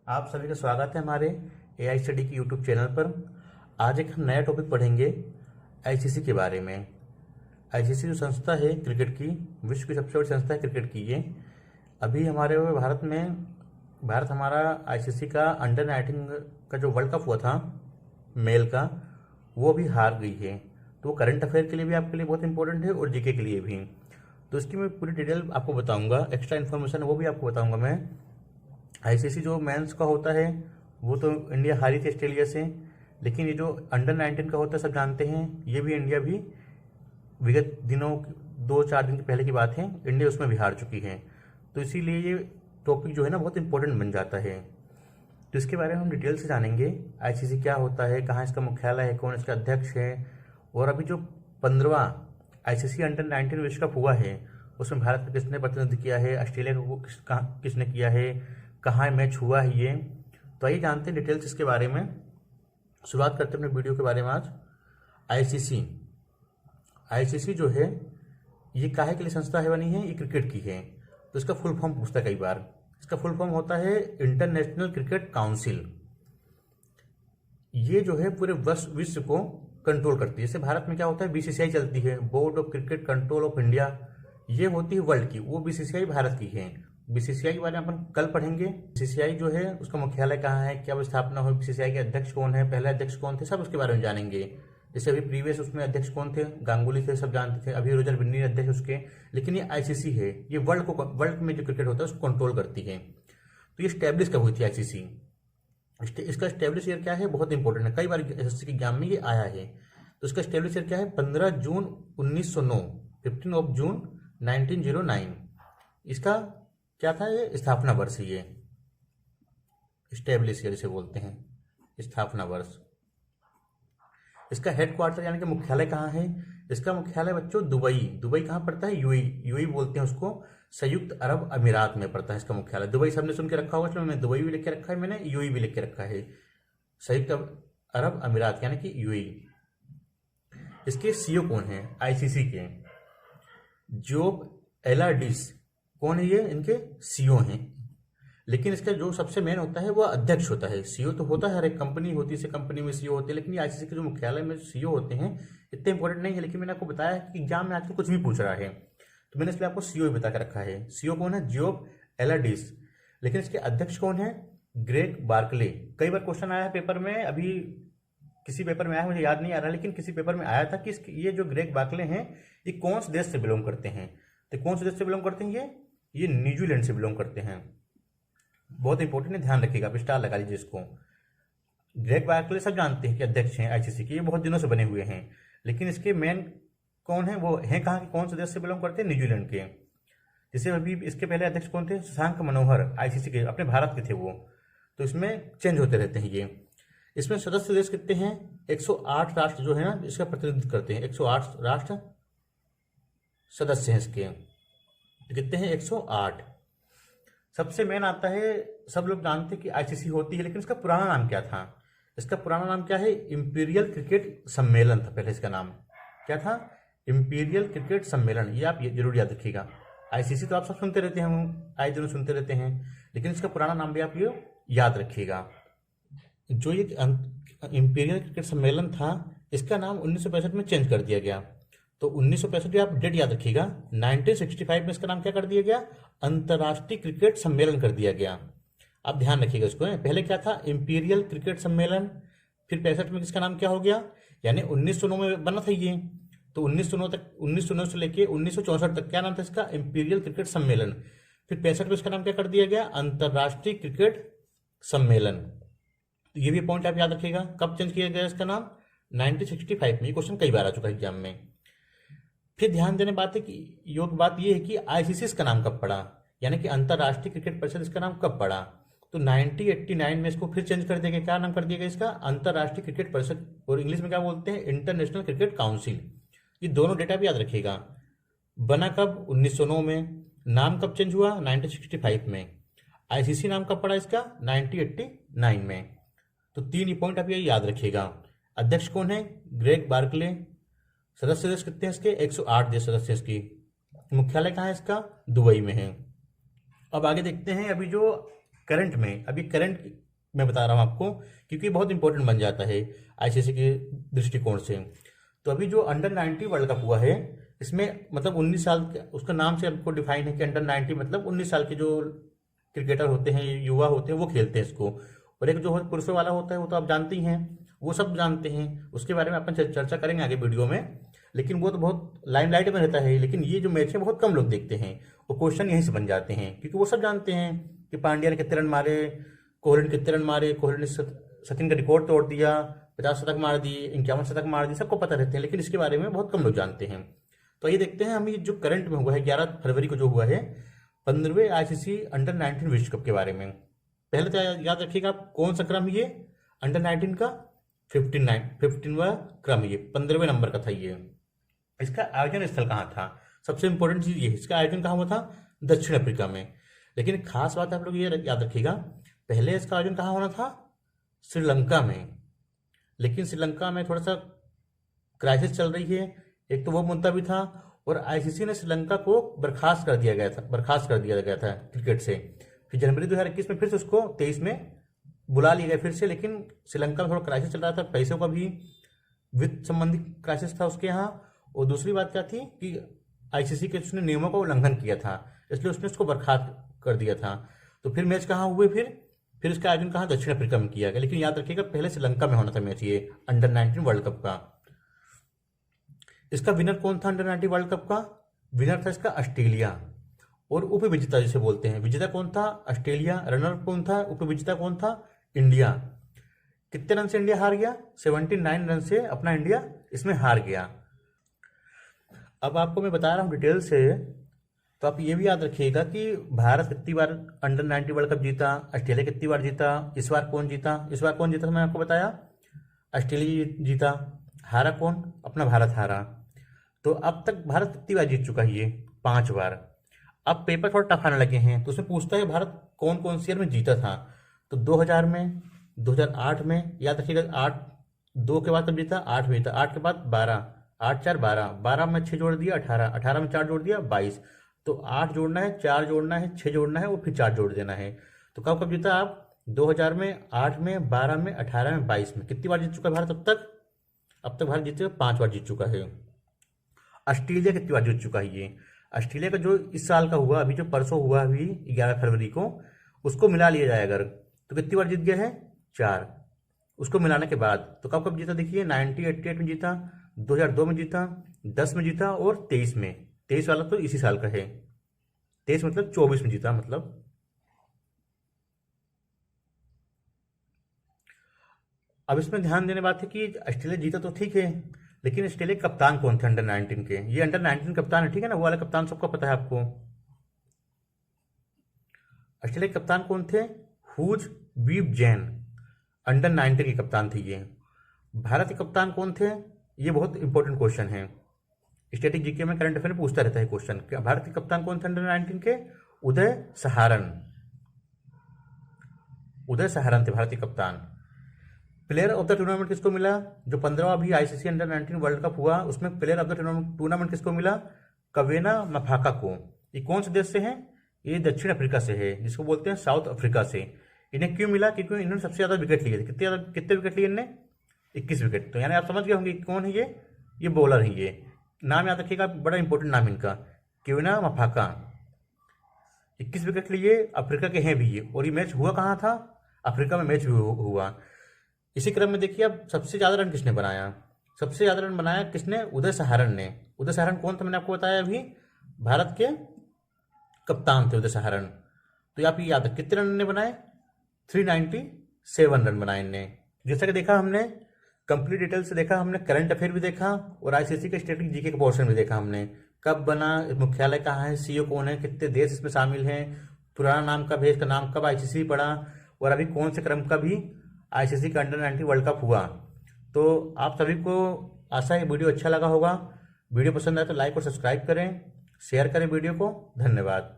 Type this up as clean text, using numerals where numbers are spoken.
आप सभी का स्वागत है हमारे एआई स्टडी की यूट्यूब चैनल पर। आज एक हम नया टॉपिक पढ़ेंगे आईसीसी के बारे में। आईसीसी जो संस्था है क्रिकेट की, विश्व की सबसे बड़ी संस्था है क्रिकेट की। ये अभी हमारे भारत हमारा आईसीसी का अंडर 19 का जो वर्ल्ड कप हुआ था मेल का, वो अभी हार गई है। तो करंट अफेयर के लिए भी आपके लिए बहुत इंपॉर्टेंट है और जीके के लिए भी। तो इसकी मैं पूरी डिटेल आपको बताऊंगा, एक्स्ट्रा इन्फॉर्मेशन वो भी आपको बताऊंगा मैं। आईसीसी जो मेंस का होता है वो तो इंडिया हारी थी ऑस्ट्रेलिया से, लेकिन ये जो अंडर 19 का होता है सब जानते हैं, ये भी इंडिया भी विगत दिनों 2-4 दिन पहले की बात है, इंडिया उसमें भी हार चुकी है। तो इसीलिए ये टॉपिक जो है ना बहुत इंपॉर्टेंट बन जाता है। तो इसके बारे में हम डिटेल से जानेंगे, आईसीसी क्या होता है, कहाँ इसका मुख्यालय है, कौन इसका अध्यक्ष है, और अभी जो 15वां आईसीसी अंडर 19 विश्व कप हुआ है उसमें भारत का किसने प्रतिनिधित्व किया है, ऑस्ट्रेलिया को किसने किया है, कहाँ मैच हुआ है ये। तो आइए जानते हैं डिटेल्स इसके बारे में। शुरुआत करते हैं अपने वीडियो के बारे में आज। आईसीसी जो है ये काहे के लिए संस्था है बनी है, ये क्रिकेट की है। तो इसका फुल फॉर्म पूछता है कई बार। इसका फुल फॉर्म होता है इंटरनेशनल क्रिकेट काउंसिल। ये जो है पूरे विश्व को कंट्रोल करती है। जैसे भारत में क्या होता है, बीसीसीआई चलती है, board of cricket control of India, ये होती है वर्ल्ड की, वो बीसीसीआई भारत की है। बीसीसीआई के बारे में अपन कल पढ़ेंगे। बीसीसीआई जो है उसका मुख्यालय कहाँ है, क्या वो स्थापना हुई, बीसीसीआई के अध्यक्ष कौन है, पहले अध्यक्ष कौन थे, सब उसके बारे में जानेंगे। जैसे अभी प्रीवियस उसमें अध्यक्ष कौन थे, गांगुली थे, सब जानते थे। अभी रोजर बिन्नी अध्यक्ष उसके। लेकिन ये आईसीसी है, ये वर्ल्ड में जो क्रिकेट होता है उसको कंट्रोल करती है। तो ये स्टैब्लिश कब हुई थी आईसीसी, इसका स्टैब्लिश ईयर क्या है, बहुत इंपॉर्टेंट है, कई बार एसएससी के एग्जाम में ये आया है। तो इसका स्टैब्लिश ईयर क्या है, 15 जून 1909, 15 ऑफ जून 1909 इसका क्या था, ये स्थापना वर्ष। ये स्टैब्लिश ईयर इसे बोलते हैं, स्थापना वर्ष। इसका हेडक्वार्टर यानी कि मुख्यालय कहाँ है, इसका मुख्यालय बच्चों दुबई कहाँ पड़ता है, यूएई बोलते हैं उसको, संयुक्त अरब अमीरात में पड़ता है इसका मुख्यालय। दुबई सबने सुन के रखा होगा, इसलिए मैंने दुबई भी लिख के रखा है, मैंने यूएई भी लिख के रखा है, संयुक्त अरब अमीरात यानी कि यूएई। इसके सीईओ कौन है आईसीसी के, जोब एलार्डिस, कौन है ये, इनके सीईओ हैं। लेकिन इसका जो सबसे मेन होता है वो अध्यक्ष होता है। सीईओ तो होता है, हर एक कंपनी होती है, कंपनी में सीईओ होते हैं, लेकिन आईसीसी के जो मुख्यालय में सीईओ होते हैं इतने इंपॉर्टेंट नहीं है। लेकिन मैंने आपको बताया कि एग्जाम में आजकल कुछ भी पूछ रहा है, तो मैंने इसलिए आपको सीईओ बता के रखा है। सीईओ कौन है, जोब एलार्डिस। लेकिन इसके अध्यक्ष कौन है, ग्रेग बार्कले। कई बार क्वेश्चन आया है पेपर में, अभी किसी पेपर में आया मुझे याद नहीं आ रहा, लेकिन किसी पेपर में आया था कि ये जो ग्रेग बार्कले हैं ये कौन से देश से बिलोंग करते हैं। तो कौन से देश से बिलोंग करते हैं, ये न्यूजीलैंड से बिलोंग करते हैं। बहुत इंपॉर्टेंट है, ध्यान रखिएगा, आप स्टार लगा लीजिए इसको। ग्रेग बार्कले सब जानते हैं कि अध्यक्ष हैं आईसीसी के, ये बहुत दिनों से बने हुए हैं। लेकिन इसके मेन कौन है, वो है कहाँ के, कौन से देश से बिलोंग करते हैं, न्यूजीलैंड के। जैसे अभी इसके पहले अध्यक्ष कौन थे, शशांक मनोहर, आईसीसी के अपने भारत के थे वो। तो इसमें चेंज होते रहते हैं ये। इसमें सदस्य देश कितने हैं, 108 राष्ट्र जो है ना इसका प्रतिनिधित्व करते हैं। 108 राष्ट्र सदस्य हैं इसके, कितने हैं, 108। सबसे मेन आता है, सब लोग जानते हैं कि आईसीसी होती है, लेकिन इसका पुराना नाम क्या था। इसका पुराना नाम क्या है, इंपीरियल क्रिकेट सम्मेलन था पहले। इसका नाम क्या था, इंपीरियल क्रिकेट सम्मेलन। ये आप जरूर याद रखिएगा। आईसीसी तो आप सब सुनते रहते हैं, आए दिनों सुनते रहते हैं, लेकिन इसका पुराना नाम भी आप ये याद रखिएगा। जो ये इंपीरियल क्रिकेट सम्मेलन था इसका नाम 1965 में चेंज कर दिया गया। तो 1965 आप डेट याद रखिएगा। 1965 में इसका नाम क्या कर दिया गया, अंतर्राष्ट्रीय क्रिकेट सम्मेलन कर दिया गया। आप ध्यान रखिएगा इसको। पहले क्या था, इंपीरियल क्रिकेट सम्मेलन, फिर 65 में इसका नाम क्या हो गया, यानी 1909 में बना था ये। तो 1909 से लेके 1964 तक क्या नाम था इसका, इंपीरियल क्रिकेट सम्मेलन। फिर 65 में इसका नाम क्या कर दिया गया, अंतर्राष्ट्रीय क्रिकेट सम्मेलन। तो ये भी पॉइंट आप याद रखिएगा। कब चेंज किया गया इसका नाम, 1965 में। ये क्वेश्चन कई बार आ चुका है एग्जाम में। फिर ध्यान देने बात है कि योग बात यह है कि आईसीसी इसका नाम कब पड़ा, यानी कि अंतर्राष्ट्रीय क्रिकेट परिषद इसका नाम कब पड़ा। तो 1989 में इसको फिर चेंज कर दिया गया। क्या नाम कर दिया गया इसका, अंतर्राष्ट्रीय क्रिकेट परिषद, और इंग्लिश में क्या बोलते हैं, इंटरनेशनल क्रिकेट काउंसिल। ये दोनों डेटा भी याद रखिएगा। बना कब, 1909 में। नाम कब चेंज हुआ, 1965 में। आईसीसी नाम कब पड़ा इसका, 1989 में। तो 3 पॉइंट आप ये याद रखिएगा। अध्यक्ष कौन है, ग्रेग बार्कले। सदस्य देश कितने हैं इसके, 108 देश सदस्य इसकी। मुख्यालय कहाँ है इसका, दुबई में है। अब आगे देखते हैं, अभी जो करंट में, अभी करंट मैं बता रहा हूँ आपको क्योंकि बहुत इंपॉर्टेंट बन जाता है आईसीसी के दृष्टिकोण से। तो अभी जो अंडर 90 वर्ल्ड कप हुआ है, इसमें मतलब 19 साल उसका नाम से आपको डिफाइन है कि अंडर 90 मतलब 19 साल के जो क्रिकेटर होते हैं, युवा होते हैं, वो खेलते हैं इसको। और एक जो पुरुषों वाला होता है वो तो आप जानते ही हैं, वो सब जानते हैं, उसके बारे में अपन चर्चा करेंगे आगे वीडियो में। लेकिन वो तो बहुत लाइमलाइट में रहता है, लेकिन ये जो मैच है बहुत कम लोग देखते हैं और क्वेश्चन यहीं से बन जाते हैं क्योंकि वो सब जानते हैं कि पांड्या ने कितने रन मारे, कोहली ने कितने रन मारे, कोहली ने सचिन का रिकॉर्ड तोड़ दिया, 50 शतक मार दिए, 51 शतक मार दिए, सबको पता रहते हैं, लेकिन इसके बारे में बहुत कम लोग जानते हैं। तो ये देखते हैं हम, ये जो करंट में हुआ है 11 फरवरी को जो हुआ है 15वें आईसीसी अंडर 19 विश्व कप के बारे में। पहले तो याद रखिएगा आप, कौन सा क्रम ये अंडर 19 का 15वां क्रम, ये 15वें नंबर का था ये। इसका आयोजन स्थल कहाँ था, सबसे इंपॉर्टेंट चीज ये, इसका आयोजन कहाँ हुआ था, दक्षिण अफ्रीका में। लेकिन खास बात आप लोग ये याद रखिएगा, पहले इसका आयोजन कहाँ होना था, श्रीलंका में। लेकिन श्रीलंका में थोड़ा सा क्राइसिस चल रही है, एक तो वो मुद्दा भी था, और आईसीसी ने श्रीलंका को बर्खास्त कर दिया गया था क्रिकेट से। फिर जनवरी 2021 में फिर से उसको 23 में बुला लिया गया फिर से, लेकिन श्रीलंका में थोड़ा क्राइसिस चल रहा था, पैसों का भी वित्त संबंधी क्राइसिस था उसके यहाँ। और दूसरी बात क्या थी कि आईसीसी के उसने नियमों का उल्लंघन किया था, इसलिए उसने उसको बर्खास्त कर दिया था। तो फिर मैच कहाँ हुए, फिर इसका आयोजन कहाँ, दक्षिण अफ्रीका में किया गया। लेकिन याद रखिएगा पहले श्रीलंका में होना था मैच ये अंडर 19 वर्ल्ड कप का। इसका विनर कौन था, अंडर 90 वर्ल्ड कप का विनर था इसका ऑस्ट्रेलिया, और उपविजेता जिसे बोलते हैं, विजेता कौन था, ऑस्ट्रेलिया, रनर कौन था, उपविजेता कौन था, इंडिया। कितने रन से इंडिया हार गया, 79 रन से अपना इंडिया इसमें हार गया। अब आपको मैं बता रहा हूँ डिटेल से, तो आप ये भी याद रखिएगा कि भारत कितनी बार अंडर 90 वर्ल्ड कप जीता, ऑस्ट्रेलिया कितनी बार जीता, इस बार कौन जीता, तो मैंने आपको बताया ऑस्ट्रेलिया जीता। हारा कौन, अपना भारत हारा। तो अब तक भारत कितनी बार जीत चुका है, ये 5 बार। अब पेपर थोड़ा टफ आने लगे हैं, तो उसमें पूछता है भारत कौन कौन सी ईयर में जीता था। तो 2000 में, 2008 में, याद रखिएगा 8, 2 के बाद तब जीता, 8 में जीता, 8 के बाद 12, 8 4 12, 12 में 6 जोड़ दिया 18, 18 में 4 जोड़ दिया 22। तो 8 जोड़ना है, 4 जोड़ना है, 6 जोड़ना है और फिर 4 जोड़ देना है। तो कब कब जीता आप, 2000 में, 8 में, 12 में, 18 में, 22 में। कितनी बार जीत चुका है भारत अब तक, भारत जीत चुका 5 बार जीत चुका है। ऑस्ट्रेलिया कितनी बार जीत चुका है ये, ऑस्ट्रेलिया का जो इस साल का हुआ, अभी जो परसों हुआ अभी 11 फरवरी को, उसको मिला लिया जाए अगर, तो कितनी बार जीत गया है, 4। उसको मिलाने के बाद तो कब कब जीता देखिए, 1988 में जीता, 2002 में जीता, 10 में जीता और 23 में। 23 वाला तो इसी साल का है, 23 मतलब 24 में जीता मतलब। अब इसमें ध्यान देने बात है कि ऑस्ट्रेलिया जीता तो ठीक है, लेकिन ऑस्ट्रेलिया के कप्तान कौन थे अंडर 19 के, ये अंडर 19 कप्तान है, ठीक है ना, वो वाला कप्तान सबको पता है आपको। ऑस्ट्रेलिया के कप्तान कौन थे, हुज बीब जैन, अंडर 19 के कप्तान थे ये। भारत के कप्तान कौन थे, ये बहुत इंपॉर्टेंट क्वेश्चन है, स्टैटिक जीके में, करंट अफेयर में पूछता रहता है क्वेश्चन। भारत के कप्तान कौन थे अंडर 19 के, उदय सहारन थे भारत के कप्तान। प्लेयर ऑफ द टूर्नामेंट किसको मिला, जो 15वां अभी आईसीसी अंडर 19 वर्ल्ड कप हुआ उसमें प्लेयर ऑफ द टूर्नामेंट किसको मिला, कवेना मफाका को। ये कौन से देश से है, ये दक्षिण अफ्रीका से है, जिसको बोलते हैं साउथ अफ्रीका से। इन्हें क्यों मिला, क्योंकि इन्होंने सबसे ज्यादा विकेट लिए थे। कितने विकेट लिए इन्होंने, 21 विकेट। तो यानी आप समझ गए होंगे कौन है ये बॉलर है ये। नाम याद रखिएगा, बड़ा इंपॉर्टेंट नाम इनका, कवेना मफाका। 21 विकेट लिए, अफ्रीका के हैं भी ये। और ये मैच हुआ कहाँ था, अफ्रीका में मैच हुआ। इसी क्रम में देखिए अब सबसे ज्यादा रन किसने बनाया, सबसे ज्यादा रन बनाया किसने, उदय सहारन ने। उदय सहारन कौन था, मैंने आपको बताया अभी, भारत के कप्तान थे उदय सहारन। तो आप ये याद रख, कितने रन ने बनाए, 397 रन बनाए इनने। जैसा कि देखा हमने, कंप्लीट डिटेल से देखा हमने, करंट अफेयर भी देखा और आईसीसी के स्टैटिक जीके का पोर्शन भी देखा हमने। कब बना, मुख्यालय कहाँ है, सीईओ कौन है, कितने देश इसमें शामिल हैं, पुराना नाम कब है, इसका नाम कब आईसीसी पड़ा, और अभी कौन से क्रम का भी आईसीसी का अंडर 19 वर्ल्ड कप हुआ। तो आप सभी को आशा है वीडियो अच्छा लगा होगा। वीडियो पसंद आए तो लाइक और सब्सक्राइब करें, शेयर करें वीडियो को। धन्यवाद।